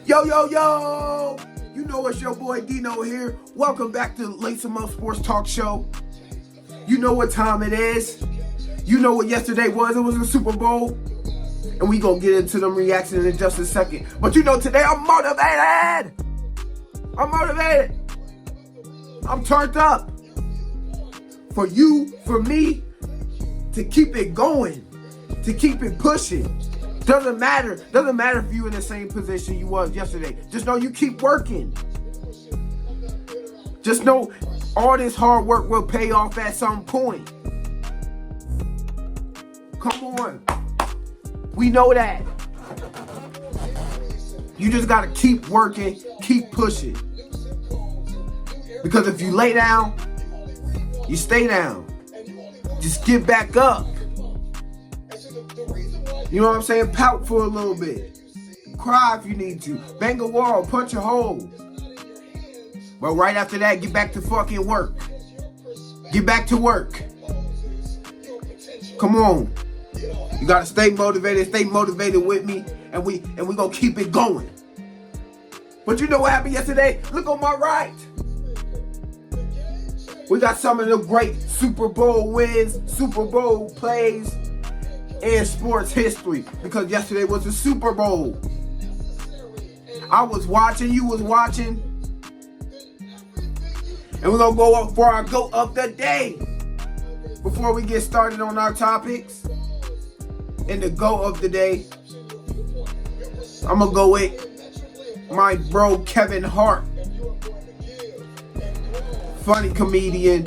Yo, yo, yo! You know it's your boy Dino here. Welcome back to Lace 'em Up Sports Talk Show. You know what time it is. You know what yesterday was. It was the Super Bowl. And we gonna get into them reactions in just a second. But you know today I'm motivated! I'm turned up. For you, for me, to keep it going. To keep it pushing. Doesn't matter if you in the same position you was yesterday. Just know you keep working. Just know all this hard work will pay off at some point. Come on. We know that. You just gotta keep working, keep pushing. Because if you lay down, you stay down. Just get back up. You know what I'm saying? Pout for a little bit. Cry if you need to. Bang a wall, punch a hole. But right after that, get back to fucking work. Get back to work. Come on. You gotta stay motivated. Stay motivated with me. And we gonna keep it going. But you know what happened yesterday? Look on my right. We got some of the great Super Bowl wins, Super Bowl plays in sports history, because yesterday was the Super Bowl. I was watching, you was watching, and we're gonna go up for our GOAT of the day. Before we get started on our topics, in the GOAT of the day, I'm gonna go with my bro Kevin Hart. Funny comedian,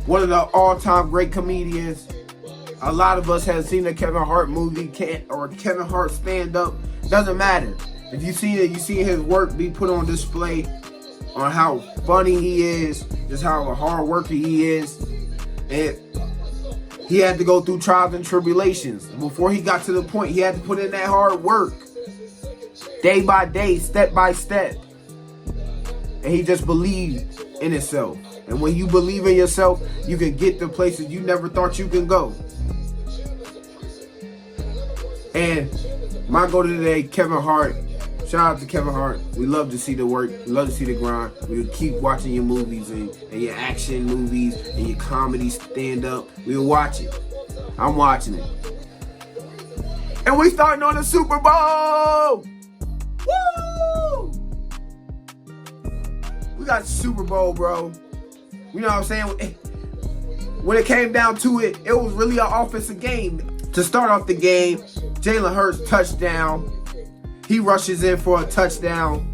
one of the all-time great comedians. A lot of us have seen a Kevin Hart movie or Kevin Hart stand-up. Doesn't matter. If you see it, you see his work be put on display on how funny he is, just how a hard worker he is. And he had to go through trials and tribulations. Before he got to the point, he had to put in that hard work. Day by day, step by step. And he just believed in himself. And when you believe in yourself, you can get to places you never thought you can go. And my goal today, Kevin Hart. Shout out to Kevin Hart. We love to see the work. We love to see the grind. We'll keep watching your movies and your action movies and your comedy stand-up. We'll watch it. I'm watching it. And we starting on the Super Bowl! Woo! We got the Super Bowl, bro. You know what I'm saying? When it came down to it, it was really an offensive game. To start off the game, Jalen Hurts touchdown. He rushes in for a touchdown.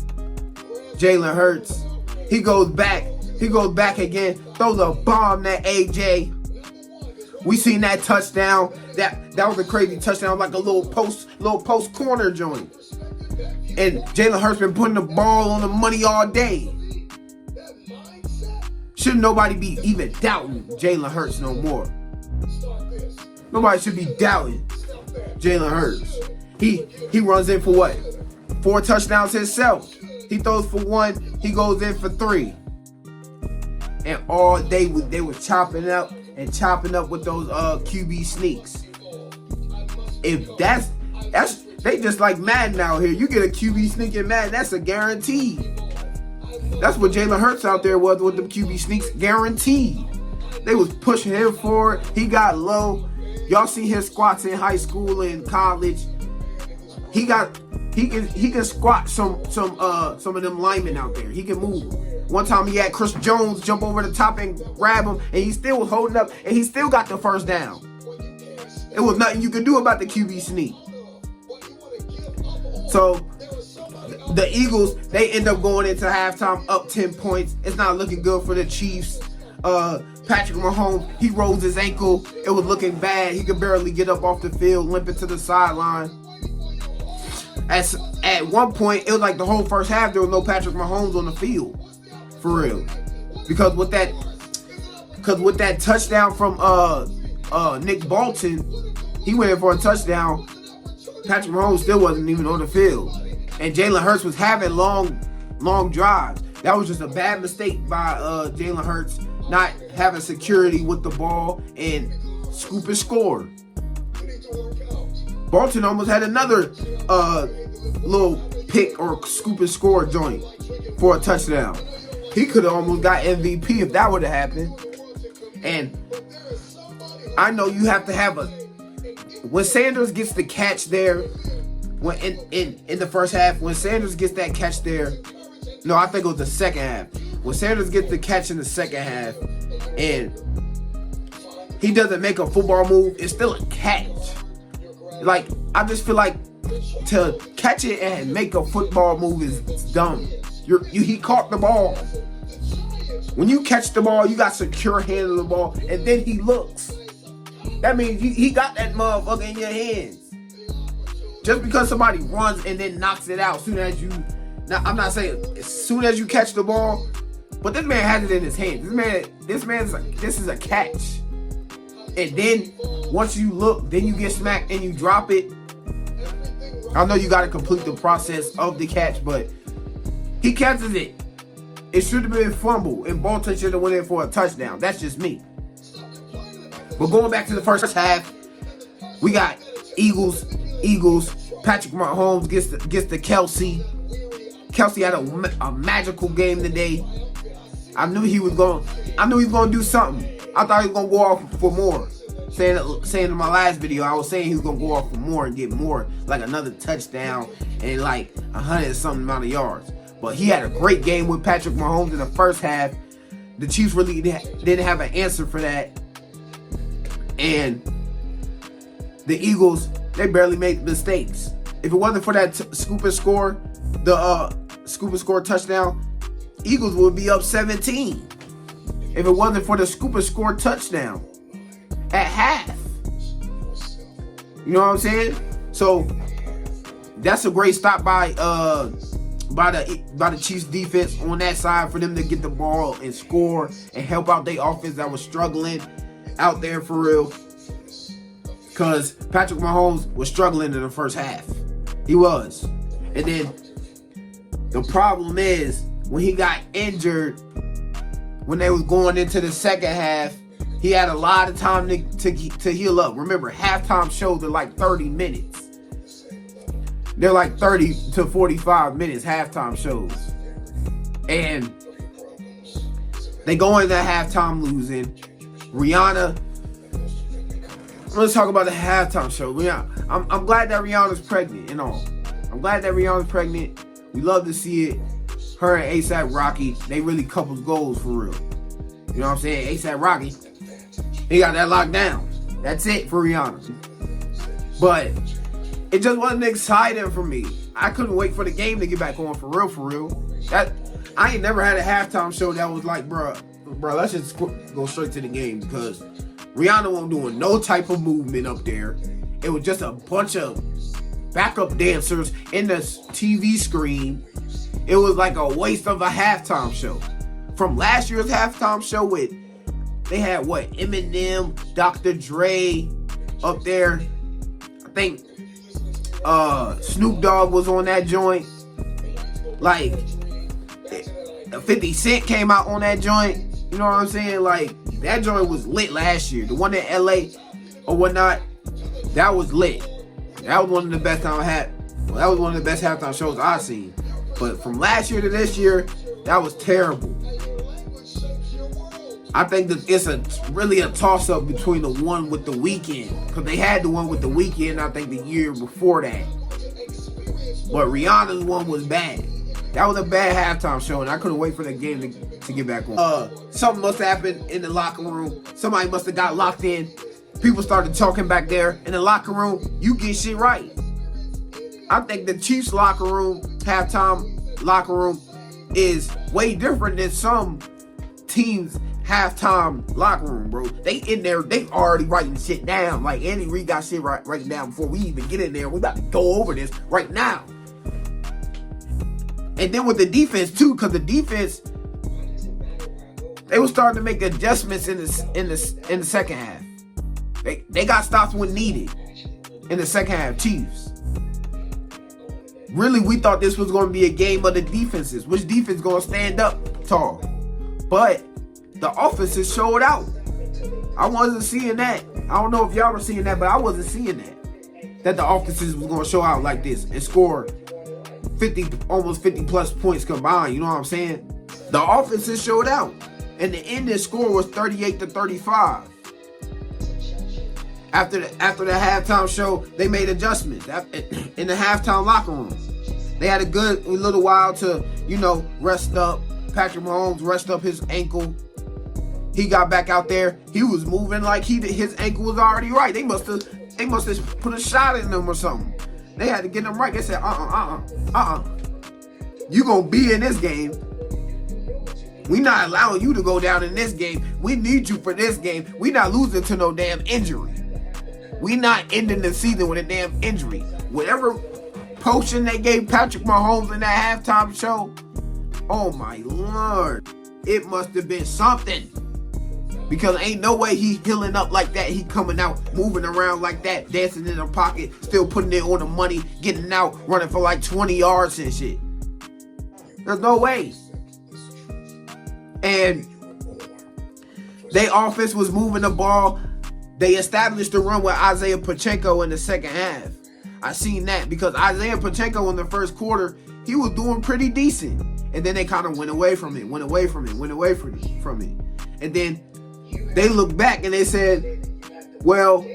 Jalen Hurts. He goes back. He goes back again. Throws a bomb to AJ. We seen that touchdown. That was a crazy touchdown, like a little post corner joint. And Jalen Hurts been putting the ball on the money all day. Should nobody be even doubting Jalen Hurts no more. Nobody should be doubting Jalen Hurts. He runs in for what? 4 touchdowns himself. He throws for 1. He goes in for 3. And all day they were chopping up with those QB sneaks. If that's they just like Madden out here. You get a QB sneak in Madden, that's a guarantee. That's what Jalen Hurts out there was with them QB sneaks, guaranteed. They was pushing him forward. He got low. Y'all see his squats in high school and college. He can squat some of them linemen out there. He can move. One time he had Chris Jones jump over the top and grab him, and he still was holding up, and he still got the first down. It was nothing you could do about the QB sneak. So the Eagles, they end up going into halftime up 10 points. It's not looking good for the Chiefs. Patrick Mahomes, he rolls his ankle. It was looking bad. He could barely get up off the field, limping to the sideline. At one point, it was like the whole first half, there was no Patrick Mahomes on the field. For real. Because with that touchdown from Nick Bolton, he went in for a touchdown. Patrick Mahomes still wasn't even on the field. And Jalen Hurts was having long drives. That was just a bad mistake by Jalen Hurts, not having security with the ball and scoop and score. Bolton almost had another little pick or scoop and score joint for a touchdown. He could have almost got MVP if that would have happened. And I know you have to have when Sanders gets the catch there, when in the first half, when Sanders gets that catch there, no, I think it was the second half. When Sanders gets the catch in the second half and he doesn't make a football move, it's still a catch. Like, I just feel like to catch it and make a football move is dumb. He caught the ball. When you catch the ball, you got secure hand of the ball, and then he looks. That means he got that motherfucker in your hands. Just because somebody runs and then knocks it out soon as you... Now, I'm not saying as soon as you catch the ball, but this man has it in his hands. This is a catch. And then once you look, then you get smacked and you drop it. I know you got to complete the process of the catch, but he catches it. It should have been a fumble, and Bolton should have went in for a touchdown. That's just me. But going back to the first half, we got Eagles. Patrick Mahomes gets the Kelsey. Kelsey had a magical game today. I knew he was going to do something. I thought he was going to go off for more. Saying in my last video, I was saying he was going to go off for more and get more, like another touchdown and like 100-something amount of yards. But he had a great game with Patrick Mahomes in the first half. The Chiefs really didn't have an answer for that. And the Eagles, they barely made mistakes. If it wasn't for that scoop and score, the scoop and score touchdown, Eagles would be up 17. If it wasn't for the scoop and score touchdown at half. You know what I'm saying? So that's a great stop by the Chiefs defense on that side for them to get the ball and score and help out their offense that was struggling out there for real. Because Patrick Mahomes was struggling in the first half. He was. And then the problem is when he got injured, when they was going into the second half, he had a lot of time to heal up. Remember, halftime shows are like 30 minutes. They're like 30 to 45 minutes halftime shows. And they go into halftime losing. Rihanna, let's talk about the halftime show. I'm glad that Rihanna's pregnant and all. I'm glad that Rihanna's pregnant. We love to see it. Her and A$AP Rocky, they really couples goals for real. You know what I'm saying? A$AP Rocky, he got that locked down. That's it for Rihanna. But it just wasn't exciting for me. I couldn't wait for the game to get back on for real. I ain't never had a halftime show that was like, bro, let's just go straight to the game, because Rihanna wasn't doing no type of movement up there. It was just a bunch of backup dancers in the TV screen. It was like a waste of a halftime show. From last year's halftime show they had Eminem, Dr. Dre up there. I think Snoop Dogg was on that joint. Like 50 Cent came out on that joint. You know what I'm saying? Like, that joint was lit last year. The one in LA or whatnot, that was lit. That was one of the best that was one of the best halftime shows I've seen. But from last year to this year, that was terrible. I think that it's really a toss-up between the one with The Weeknd, because they had the one with The Weeknd, I think, the year before that. But Rihanna's one was bad. That was a bad halftime show, and I couldn't wait for the game to get back on. Something must have happened in the locker room. Somebody must have got locked in. People started talking back there in the locker room. You get shit right. I think the Chiefs locker room, halftime locker room, is way different than some teams' halftime locker room, bro. They in there, they already writing shit down. Like, Andy Reid got shit writing down before we even get in there. We about to go over this right now. And then with the defense too, because the defense, they were starting to make adjustments in the second half. They got stops when needed in the second half. Chiefs. Really, we thought this was going to be a game of the defenses. Which defense going to stand up tall? But the offenses showed out. I wasn't seeing that. I don't know if y'all were seeing that, but I wasn't seeing that. That the offenses was going to show out like this and score almost 50 plus points combined. You know what I'm saying? The offenses showed out, and the ending score was 38-35. After the halftime show, they made adjustments in the halftime locker room. They had a good little while to, rest up. Patrick Mahomes rest up his ankle. He got back out there. He was moving like his ankle was already right. They must have put a shot in him or something. They had to get him right. They said, you gonna be in this game. We not allowing you to go down in this game. We need you for this game. We not losing to no damn injury. We not ending the season with a damn injury. Whatever potion they gave Patrick Mahomes in that halftime show, oh my Lord, it must have been something. Because ain't no way he healing up like that. He coming out, moving around like that, dancing in the pocket, still putting it on the money, getting out, running for like 20 yards and shit. There's no way. And their offense was moving the ball. They established the run with Isaiah Pacheco in the second half. I seen that because Isaiah Pacheco in the first quarter, he was doing pretty decent. And then they kind of went away from it. And then they looked back and they said, well,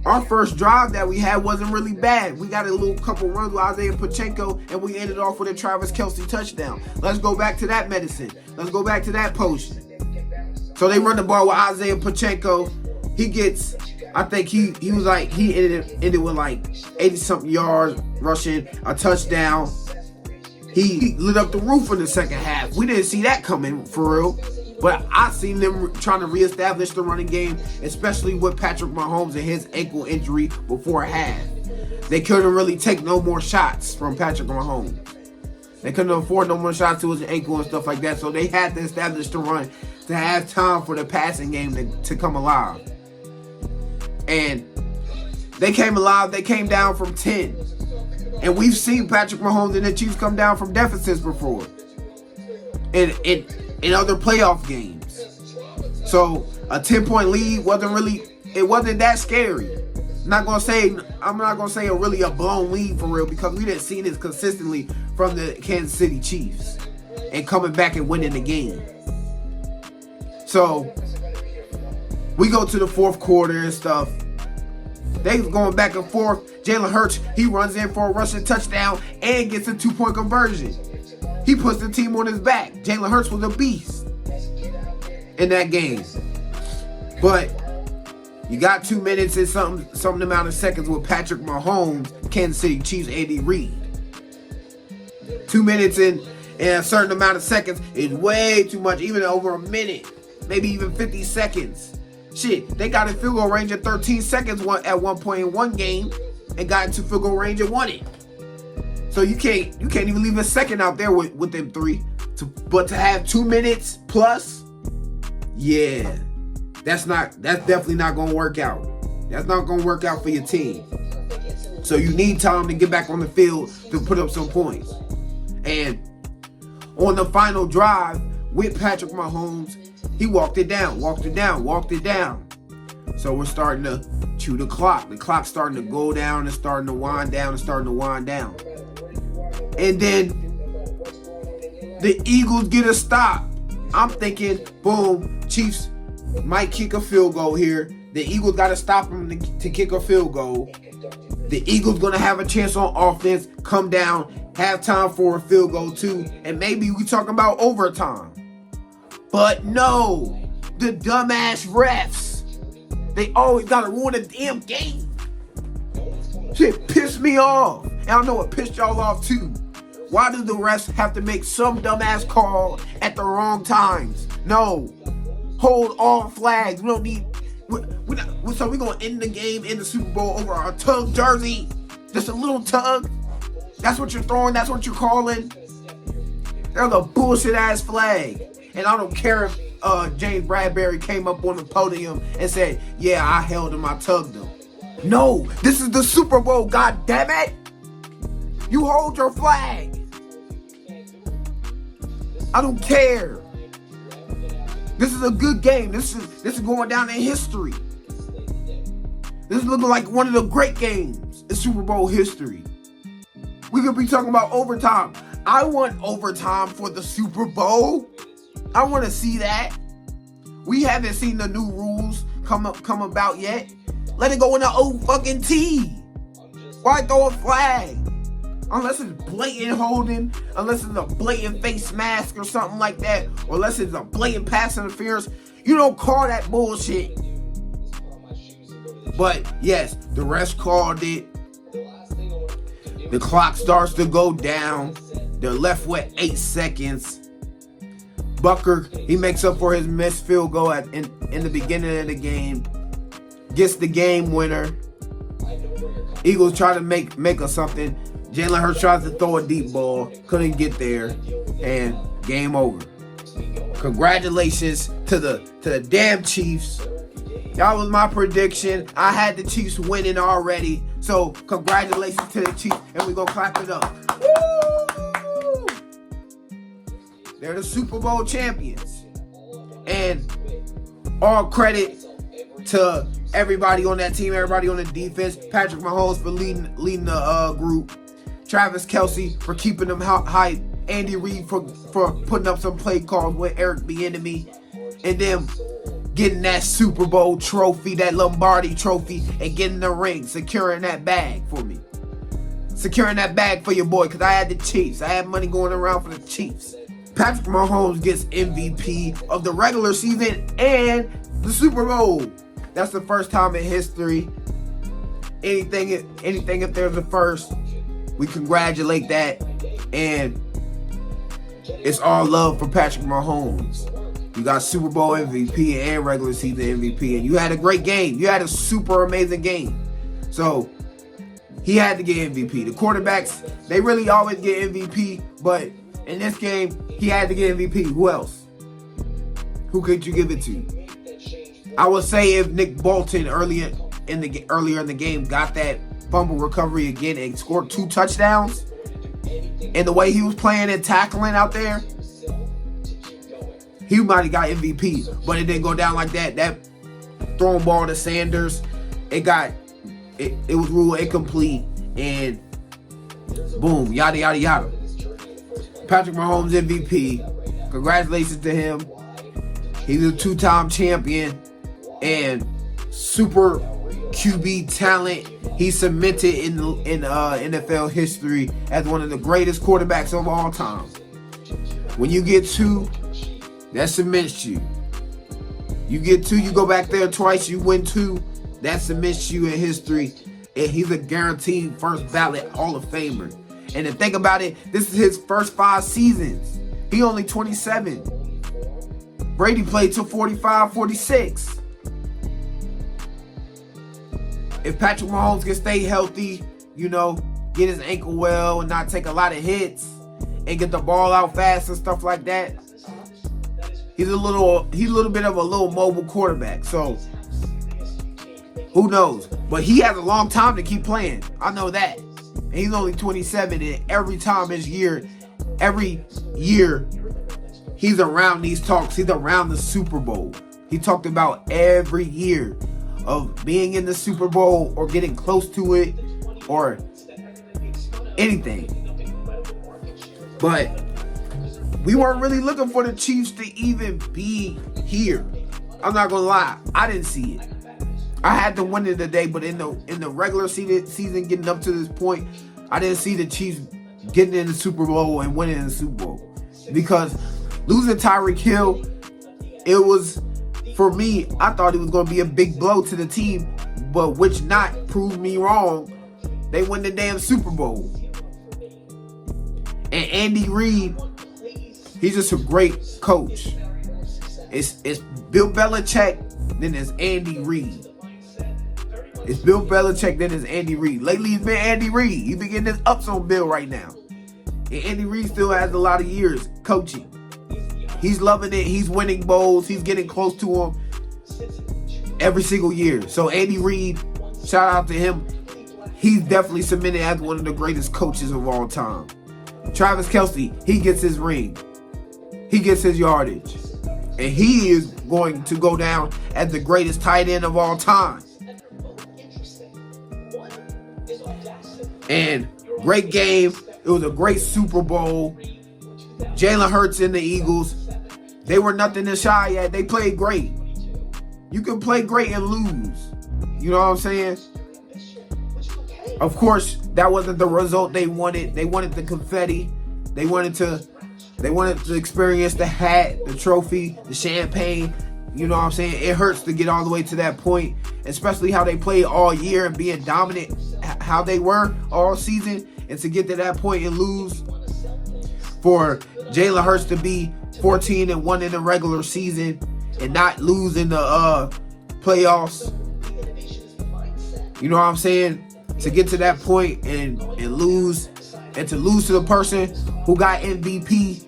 our first drive that we had wasn't really bad. We got a little couple runs with Isaiah Pacheco and we ended off with a Travis Kelce touchdown. Let's go back to that medicine. Let's go back to that potion. So they run the ball with Isaiah Pacheco. He gets, I think he ended with like 80-something yards rushing, a touchdown. He lit up the roof in the second half. We didn't see that coming for real. But I seen them trying to reestablish the running game, especially with Patrick Mahomes and his ankle injury before half. They couldn't really take no more shots from Patrick Mahomes. They couldn't afford no more shots to his ankle and stuff like that. So they had to establish the run to have time for the passing game to come alive. And they came alive. They came down from 10. And we've seen Patrick Mahomes and the Chiefs come down from deficits before. In other playoff games. So a 10-point lead wasn't that scary. I'm not gonna say a blown lead for real, because we didn't see this consistently from the Kansas City Chiefs and coming back and winning the game. So we go to the fourth quarter and stuff. They going back and forth. Jalen Hurts, he runs in for a rushing touchdown and gets a 2-point conversion. He puts the team on his back. Jalen Hurts was a beast in that game. But you got 2 minutes and some amount of seconds with Patrick Mahomes, Kansas City Chiefs, Andy Reid. 2 minutes and a certain amount of seconds is way too much, even over a minute, maybe even 50 seconds. Shit, they got in field goal range at 13 seconds at one point in one game and got into field goal range and won it. So you can't even leave a second out there with them three. But to have 2 minutes plus, yeah, that's definitely not gonna work out. That's not gonna work out for your team. So you need time to get back on the field to put up some points. And on the final drive with Patrick Mahomes, he walked it down. So we're starting to chew the clock. The clock's starting to go down and starting to wind down. And then the Eagles get a stop. I'm thinking, boom, Chiefs might kick a field goal here. The Eagles got to stop them to kick a field goal. The Eagles going to have a chance on offense, come down, have time for a field goal too, and maybe we talking about overtime. But no, the dumbass refs, they always got to ruin a damn game. Shit pissed me off. And I know it pissed y'all off too. Why do the refs have to make some dumbass call at the wrong times? No. Hold all flags. We don't need... So we're going to end the game in the Super Bowl over our tug jersey? Just a little tug? That's what you're throwing? That's what you're calling? There's a bullshit ass flag. And I don't care if James Bradbury came up on the podium and said, yeah, I held him, I tugged him. No, this is the Super Bowl, god damn it! You hold your flag. I don't care. This is a good game. This is going down in history. This is looking like one of the great games in Super Bowl history. We could be talking about overtime. I want overtime for the Super Bowl. I want to see that. We haven't seen the new rules come about yet. Let it go in the old fucking T. Why throw a flag? Unless it's blatant holding, unless it's a blatant face mask or something like that, or unless it's a blatant pass interference, you don't call that bullshit. But yes, the refs called it. The clock starts to go down. They're left with 8 seconds. Bucker, he makes up for his missed field goal in the beginning of the game. Gets the game winner. Eagles try to make us something. Jalen Hurts tries to throw a deep ball. Couldn't get there. And game over. Congratulations to the damn Chiefs. That was my prediction. I had the Chiefs winning already. So congratulations to the Chiefs. And we're going to clap it up. Woo! They're the Super Bowl champions. And all credit to everybody on that team, everybody on the defense. Patrick Mahomes for leading the group. Travis Kelce for keeping them hype. Andy Reid for putting up some play calls with Eric Bieniemy. And then getting that Super Bowl trophy, that Lombardi trophy, and getting the ring, securing that bag for me. Securing that bag for your boy, because I had the Chiefs. I had money going around for the Chiefs. Patrick Mahomes gets MVP of the regular season and the Super Bowl. That's the first time in history. Anything if there's a first, we congratulate that. And it's all love for Patrick Mahomes. You got Super Bowl MVP and regular season MVP, and you had a great game. You had a super amazing game. So he had to get MVP. The quarterbacks, they really always get MVP, but in this game, he had to get MVP. Who else? Who could you give it to? I would say if Nick Bolton earlier in the game got that fumble recovery again and scored 2 touchdowns, and the way he was playing and tackling out there, he might have got MVP, but it didn't go down like that. That throwing ball to Sanders, it was ruled incomplete, and boom, yada yada yada. Patrick Mahomes MVP. Congratulations to him. He's a 2-time champion and super QB talent. He's cemented in NFL history as one of the greatest quarterbacks of all time. When you get 2, that cements you. You get 2, you go back there twice, you win 2, that cements you in history. And he's a guaranteed first ballot Hall of Famer. And to think about it, this is his first 5 seasons. He only 27. Brady played till 45, 46. If Patrick Mahomes can stay healthy, get his ankle well and not take a lot of hits and get the ball out fast and stuff like that, he's a little bit of a mobile quarterback. So who knows? But he has a long time to keep playing. I know that. And he's only 27, and every year he's around these talks. He's around the Super Bowl. He talked about every year of being in the Super Bowl or getting close to it or anything. But we weren't really looking for the Chiefs to even be here. I'm not gonna lie, I didn't see it. I had to win it today, but in the regular season getting up to this point, I didn't see the Chiefs getting in the Super Bowl and winning the Super Bowl. Because losing Tyreek Hill, it was, for me, I thought it was going to be a big blow to the team, but which not proved me wrong. They win the damn Super Bowl. And Andy Reid, he's just a great coach. It's Bill Belichick, then it's Andy Reid. It's Bill Belichick, then it's Andy Reid. Lately, it's been Andy Reid. He's been getting his ups on Bill right now. And Andy Reid still has a lot of years coaching. He's loving it. He's winning bowls. He's getting close to him every single year. So Andy Reid, shout out to him. He's definitely cemented as one of the greatest coaches of all time. Travis Kelce, he gets his ring. He gets his yardage. And he is going to go down as the greatest tight end of all time. And great game. It was a great Super Bowl. Jalen Hurts and the Eagles, they were nothing to shy at. They played great. You can play great and lose. You know what I'm saying? Of course, that wasn't the result they wanted. They wanted the confetti. They wanted to experience the hat, the trophy, the champagne. You know what I'm saying? It hurts to get all the way to that point, especially how they played all year and being dominant, how they were all season, and to get to that point and lose. For Jalen Hurts to be 14-1 in the regular season and not lose in the playoffs. You know what I'm saying? To get to that point and lose, and to lose to the person who got MVP.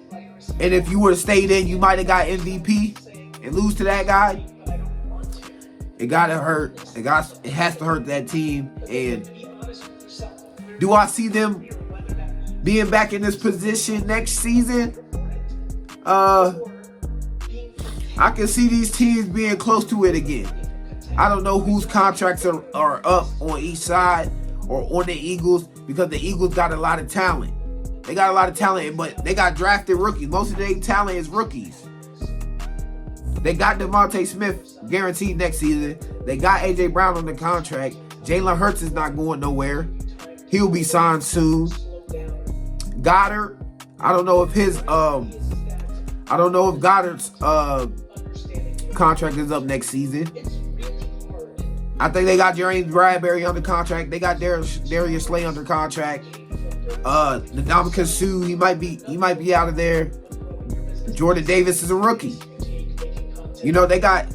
And if you would have stayed in, you might have got MVP. And lose to that guy, it gotta hurt. It has to hurt that team. And do I see them being back in this position next season? I can see these teams being close to it again. I don't know whose contracts are up on each side or on the Eagles, because the Eagles got a lot of talent. They got a lot of talent, but they got drafted rookies. Most of their talent is rookies. They got Devontae Smith guaranteed next season. They got A.J. Brown on the contract. Jalen Hurts is not going nowhere. He'll be signed soon. Goddard, I don't know if Goddard's contract is up next season. I think they got James Bradbury under contract. They got Darius Slay under contract. Ndamukong Suh, he might be out of there. Jordan Davis is a rookie. You know, they got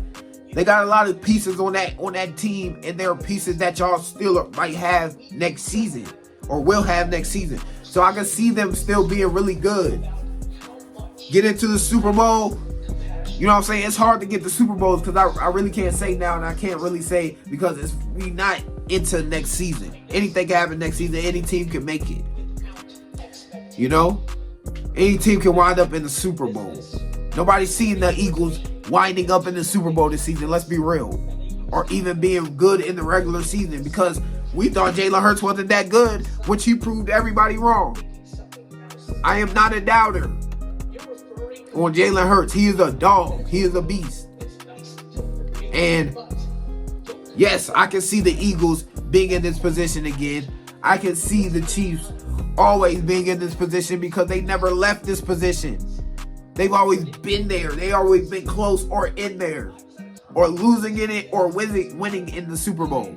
a lot of pieces on that team, and there are pieces that y'all still might have next season or will have next season. So I can see them still being really good. Get into the Super Bowl. You know what I'm saying? It's hard to get the Super Bowls because I really can't say now, and I can't really say because we not into next season. Anything can happen next season. Any team can make it. You know? Any team can wind up in the Super Bowl. Nobody's seen the Eagles winding up in the Super Bowl this season, let's be real. Or even being good in the regular season, because we thought Jalen Hurts wasn't that good, which he proved everybody wrong. I am not a doubter on Jalen Hurts. He is a dog. He is a beast. And yes, I can see the Eagles being in this position again. I can see the Chiefs always being in this position because they never left this position. They've always been there. They always been close or in there, or losing in it or winning in the Super Bowl.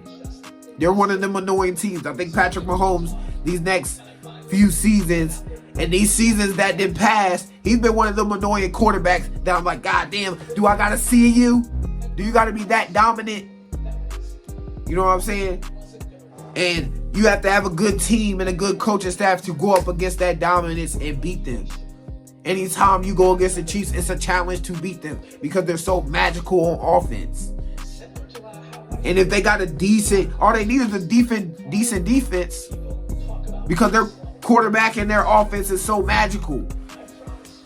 They're one of them annoying teams. I think Patrick Mahomes, these next few seasons, and these seasons that didn't pass, he's been one of them annoying quarterbacks that I'm like, God damn, do I gotta see you? Do you gotta be that dominant? You know what I'm saying? And you have to have a good team and a good coaching staff to go up against that dominance and beat them. Anytime you go against the Chiefs, it's a challenge to beat them because they're so magical on offense. And if they got all they need is a decent defense, because their quarterback and their offense is so magical.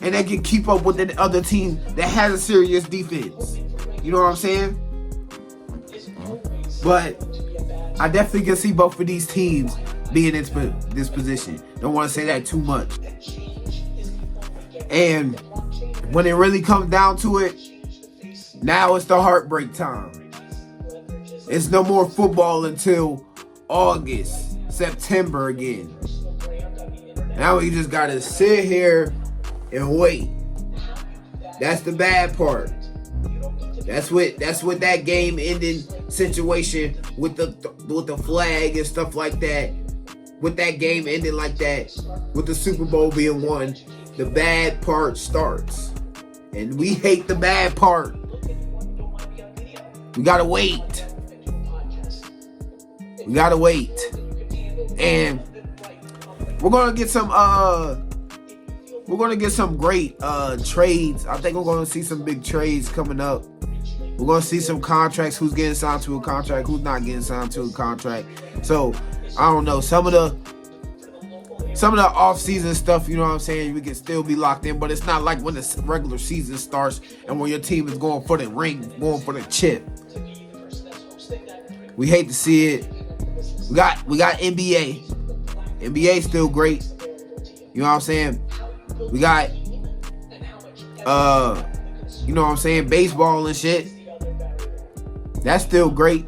And they can keep up with the other team that has a serious defense. You know what I'm saying? But I definitely can see both of these teams being in this position. Don't want to say that too much. And when it really comes down to it, now it's the heartbreak time. It's no more football until August, September again. Now we just gotta sit here and wait. That's the bad part. That's what that game ending situation with the flag and stuff like that. With that game ending like that, with the Super Bowl being won, the bad part starts. And we hate the bad part. We gotta wait. We gotta wait. And we're gonna get some great trades. I think we're gonna see some big trades coming up. We're gonna see some contracts, who's getting signed to a contract, who's not getting signed to a contract. So I don't know. Some of the off-season stuff, you know what I'm saying, we can still be locked in, but it's not like when the regular season starts and when your team is going for the ring, going for the chip. We hate to see it. We got NBA. NBA still great. You know what I'm saying? We got, you know what I'm saying, baseball and shit. That's still great.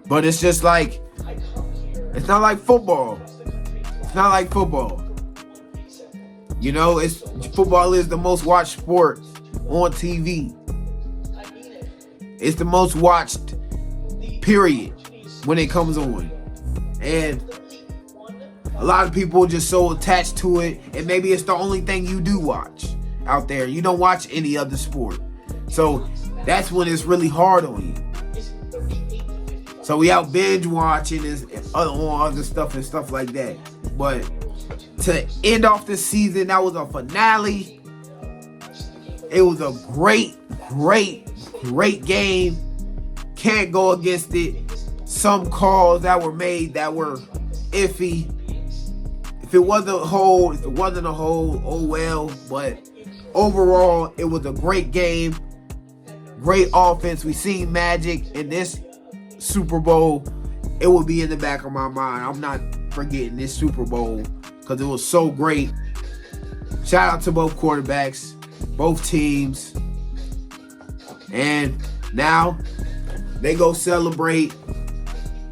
But it's just like, it's not like football. It's not like football. You know, football is the most watched sport on TV. It's the most watched, period, when it comes on. And a lot of people are just so attached to it, and maybe it's the only thing you do watch out there. You don't watch any other sport. So that's when it's really hard on you. So we out binge watching on other stuff and stuff like that. But to end off this season, that was a finale. It was a great game. Can't go against it. Some calls that were made that were iffy. If it wasn't a hold, oh well. But overall, it was a great game. Great offense. We seen magic in this Super Bowl. It will be in the back of my mind. I'm not forgetting this Super Bowl because it was so great. Shout out to both quarterbacks, both teams. And now they go celebrate.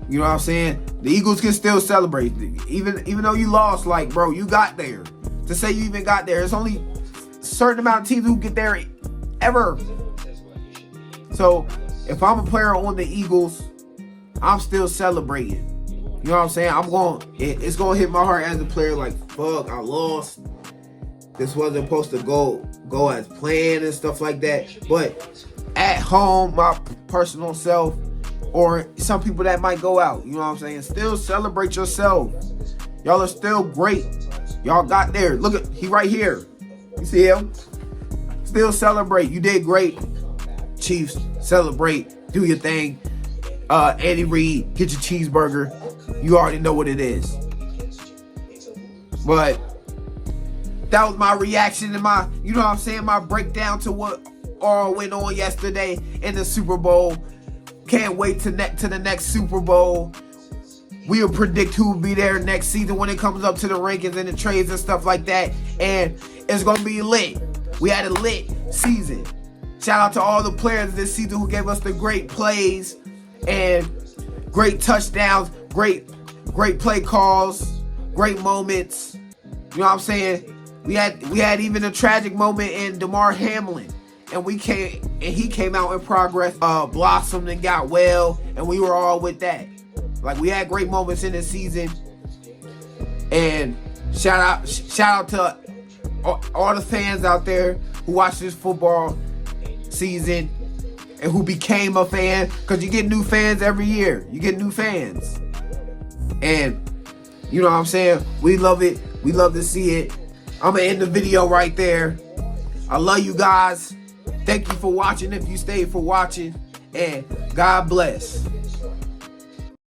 You know what I'm saying? The Eagles can still celebrate. Even though you lost, like, bro, you got there. To say you even got there, it's only a certain amount of teams who get there ever. So, if I'm a player on the Eagles, I'm still celebrating. You know what I'm saying? It's going to hit my heart as a player like, fuck, I lost. This wasn't supposed to go as planned and stuff like that. But at home, my personal self, or some people that might go out, you know what I'm saying? Still celebrate yourself. Y'all are still great. Y'all got there. Look at, he right here. You see him? Still celebrate. You did great. Chiefs, celebrate. Do your thing. Andy Reid, get your cheeseburger. You already know what it is. But that was my reaction and my, you know what I'm saying, my breakdown to what all went on yesterday in the Super Bowl. Can't wait to the next Super Bowl. We'll predict who will be there next season when it comes up to the rankings and the trades and stuff like that. And it's going to be lit. We had a lit season. Shout out to all the players this season who gave us the great plays and great touchdowns, great play calls, great moments. You know what I'm saying? We had even a tragic moment in Damar Hamlin. And he came out in progress, blossomed and got well, and we were all with that. Like, we had great moments in this season. And shout out to all the fans out there who watched this football season and who became a fan, because you get new fans every year. You get new fans. And you know what I'm saying? We love it. We love to see it. I'm going to end the video right there. I love you guys. Thank you for watching if you stayed for watching. And God bless.